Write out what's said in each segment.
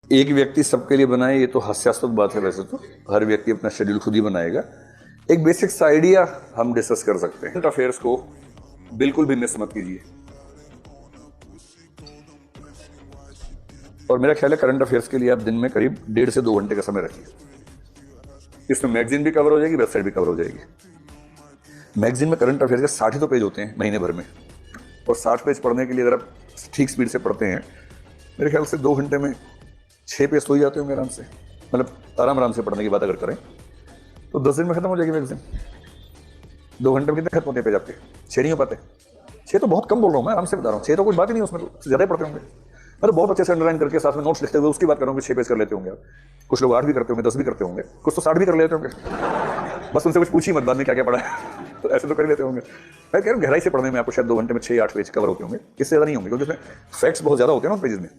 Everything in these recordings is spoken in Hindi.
एक व्यक्ति सबके लिए बनाए, ये तो हास्यास्पद बात है। वैसे तो हर व्यक्ति अपना शेड्यूल खुद ही बनाएगा। एक बेसिक सा आइडिया हम डिस्कस कर सकते हैं। करंट अफेयर्स को बिल्कुल भी मिस मत कीजिए। और मेरा ख्याल है करंट अफेयर्स के लिए आप दिन में करीब 1.5 से 2 घंटे का समय रखिए। इसमें मैगजीन भी कवर हो जाएगी, वेबसाइट भी कवर हो जाएगी। मैगजीन में करंट अफेयर्स के 60 तो पेज होते हैं महीने भर में, और 60 पेज पढ़ने के लिए अगर आप ठीक स्पीड से पढ़ते हैं, मेरे ख्याल से 2 घंटे में 6 पेज तो ही जाते होंगे आराम से। मतलब आराम से पढ़ने की बात अगर करें तो 10 दिन में खत्म हो जाएगी मैगजीन। 2 घंटे में कितने खत्म होते हैं पेज आपके? 6 नहीं हो पाते। 6 तो बहुत कम बोल रहा हूँ मैं, आराम से बता रहा हूँ। 6 तो कुछ बात ही नहीं, उसमें तो ज़्यादा ही पढ़ते होंगे। मतलब बहुत अच्छे से अंडरलाइन करके साथ में नोट्स लिखते हुए उसकी बात कर रहा हूँ कि 6 पेज कर लेते होंगे आप। कुछ लोग 8 भी करते होंगे, 10 भी करते होंगे, कुछ तो 60 भी कर लेते होंगे। बस उनसे कुछ पूछिए मत बाद में क्या क्या पढ़ा है। तो ऐसे तो कर लेते होंगे। मैं कह रहा हूँ गहराई से पढ़ने में आपको शायद 2 घंटे में 6-8 पेज कवर होते होंगे, इससे ज़्यादा नहीं होंगे, क्योंकि उसमें फैक्ट्स बहुत ज़्यादा होते हैं ना उन पेजेस में।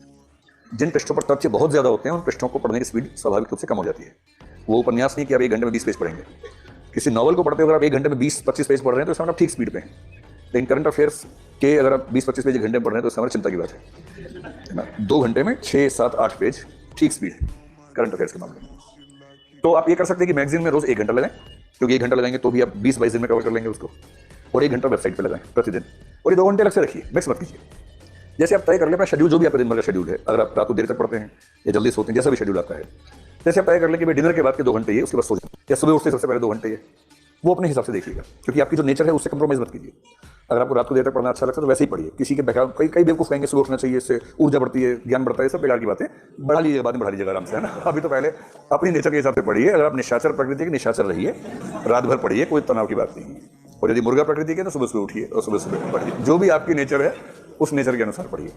जिन पृष्ठों पर तथ्य बहुत ज़्यादा होते हैं उन पृष्ठों को पढ़ने की स्पीड स्वाभाविक रूप से कम हो जाती है। वो उपन्यास नहीं कि आप 1 घंटे में 20 पेज पढ़ेंगे। किसी नॉवल को पढ़ते हो अगर आप 1 घंटे में 20-25 पेज पढ़ रहे हैं तो इसमें आप ठीक स्पीड पे हैं। लेकिन करंट अफेयर्स के अगर आप 20-25 पेज 1 घंटे में पढ़ रहे हैं तो इसमें हमारी चिंता की बात है ना। 2 घंटे में 6-7-8 पेज ठीक स्पीड है करंट अफेयर्स के मामले में। तो आप ये कर सकते हैं कि मैगजीन में रोज 1 घंटा लगाएं, क्योंकि 1 घंटा लगाएंगे तो भी आप 20-22 दिन में कवर कर लेंगे उसको। और 1 घंटा वेबसाइट पे लगाएं प्रतिदिन, और ये 2 घंटे अलग से रखिए, मिक्स मत कीजिए। जैसे आप तय कर लें अपना शेड्यूल, जो भी आपका दिन भर का शेड्यूल है, अगर आप रात को देर तक पढ़ते हैं या जल्दी सोते हैं, जैसा भी शेड्यूल आपका है, जैसे आप तय कर लें कि भाई डिनर के बाद के 2 घंटे ये, उसके बाद सो जाए, या सुबह उठते सबसे पहले 2 घंटे ये, वो अपने हिसाब से देखिएगा। क्योंकि आपकी जो नेचर है उससे कंप्रोमाइज मत कीजिए। अगर आपको रात को देर तक पढ़ना अच्छा लगता है तो वैसे ही पढ़िए। किसी के बेकार कई बेवकूफ़ कहेंगे सुबह उठना चाहिए, इससे ऊर्जा बढ़ती है, ज्ञान बढ़ता है, सब बेकार की बातें। बढ़ा लीजिएगा, बाद में बढ़ा लीजिएगा आराम से, है ना। अभी तो पहले अपनी नेचर के हिसाब से पढ़िए। अगर आप निशाचर प्रकृति के, निशाचर रहिए, रात भर पढ़िए, कोई तनाव की बात नहीं है। और यदि मुर्गा प्रकृति के तो सुबह सुबह उठिए और सुबह सुबह पढ़िए। जो भी आपकी नेचर है उस नेचर के अनुसार पढ़िए।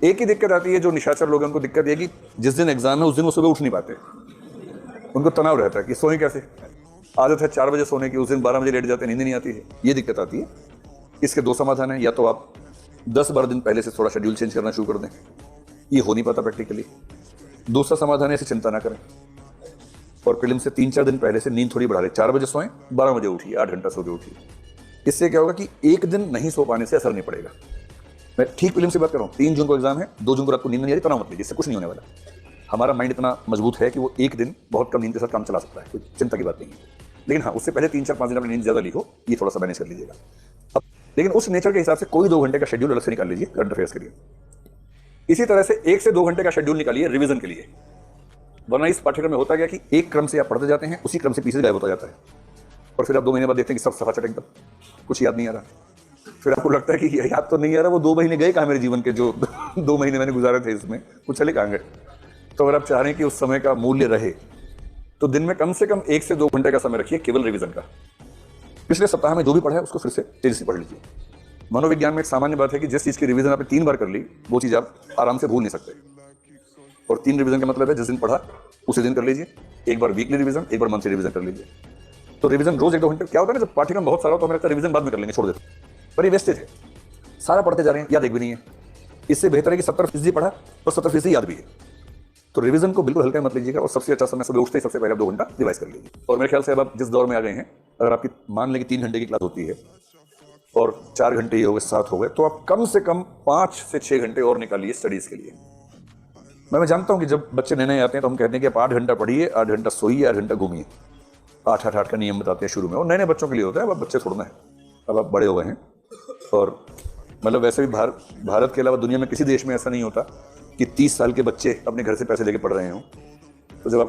एक ही दिक्कत आती है जो निशाचर लोग हैं उनको, दिक्कत ये कि जिस दिन एग्जाम है उस दिन वो सुबह उठ नहीं पाते। उनको तनाव रहता है कि सोएं कैसे। आदत है 4 बजे सोने की, उस दिन 12 बजे लेट जाते हैं, नींद नहीं आती है, ये दिक्कत आती है। इसके 2 समाधान हैं। या तो आप 10-12 दिन पहले से थोड़ा शेड्यूल चेंज करना शुरू कर दें, ये हो नहीं पाता प्रैक्टिकली। दूसरा समाधान है ऐसे चिंता ना करें और प्रीलिम से 3-4 दिन पहले से नींद थोड़ी बढ़ा लें। 4 बजे सोएं, 12 बजे उठिए, 8 घंटा सो के उठिए। इससे क्या होगा कि एक दिन नहीं सो पाने से असर नहीं पड़ेगा। मैं ठीक प्रीलिम से बात कर रहा हूँ। 3 जून को एग्जाम है, 2 जून को रात को नींद नहीं आ रही, तनाव मत लीजिए, इससे कुछ नहीं होने वाला। हमारा माइंड इतना मजबूत है कि वो एक दिन बहुत कम नींद के साथ काम चला सकता है, कोई चिंता की बात नहीं है। लेकिन हाँ, उससे पहले 3-4-5 दिन अपनी नींद ज़्यादा ली हो, ये थोड़ा सा मैनेज कर लीजिएगा। अब लेकिन उस नेचर के हिसाब से कोई 2 घंटे का शेड्यूल अलग से निकाल लीजिए करंट अफेयर्स के लिए। इसी तरह से 1 से 2 घंटे का शेड्यूल निकालिए रिवीजन के लिए। वरना इस पाठ्यक्रम में होता क्या कि एक क्रम से आप पढ़ते जाते हैं, उसी क्रम से पीछे गायब होता जाता है, और फिर आप 2 महीने बाद देखते हैं कि सब सफा चट एकदम, कुछ याद नहीं आ रहा। फिर आपको लगता है कि याद तो नहीं आ रहा, वो 2 महीने गए कहाँ मेरे जीवन के, जो 2 महीने मैंने गुजारे थे इसमें, कुछ चले कहाँ गए। तो अगर आप चाह रहे हैं कि उस समय का मूल्य रहे तो दिन में कम से कम 1 से 2 घंटे का समय रखिए केवल रिवीजन का। पिछले सप्ताह में जो भी पढ़ा है उसको फिर से तेजी से पढ़ लीजिए। मनोविज्ञान में एक सामान्य बात है कि जिस चीज़ की रिवीजन आपने 3 बार कर ली, वो चीज़ आप आराम से भूल नहीं सकते। और 3 रिवीजन का मतलब है जिस दिन पढ़ा उसी दिन कर लीजिए। एक बार वीकली रिवीजन, एक बार मंथली रिवीजन कर लीजिए। तो रिवीजन रोज 1-2 घंटे। क्या होता है ना, जब पाठ्यक्रम बहुत सारा हो तो हमें लगता है रिवीजन बाद में कर लेंगे, छोड़ देते, पर ये वेस्टेज है। सारा पढ़ते जा रहे हैं, याद एक भी नहीं है। इससे बेहतर है कि 70% पढ़ा और 70% याद भी है। तो रिवीजन को बिल्कुल हल्का मत लीजिएगा, और सबसे अच्छा समय सुबह उठते ही सबसे पहले आप 2 घंटा रिवाइज कर लीजिए। और मेरे ख्याल से अब आप जिस दौर में आ गए हैं, अगर आपकी मान लें कि 3 घंटे की क्लास होती है और 4 घंटे ही हो गए, 7 हो गए, तो आप कम से कम 5 से 6 घंटे और निकालिए स्टडीज के लिए। मैं जानता हूं कि जब बच्चे नए नए आते हैं तो हम कहते हैं कि आप 8 घंटा पढ़िए, 8 घंटा सोइए, 8 घंटा घूमिए। 8-8-8 का नियम बताते हैं शुरू में, और नए नए बच्चों के लिए होता है। अब बच्चे छोड़ना है, अब आप बड़े हो गए हैं। और मतलब वैसे भी भारत के अलावा दुनिया में किसी देश में ऐसा नहीं होता कि 30 साल के बच्चे अपने घर से पैसे लेके पढ़ रहे हों। तो जब आपको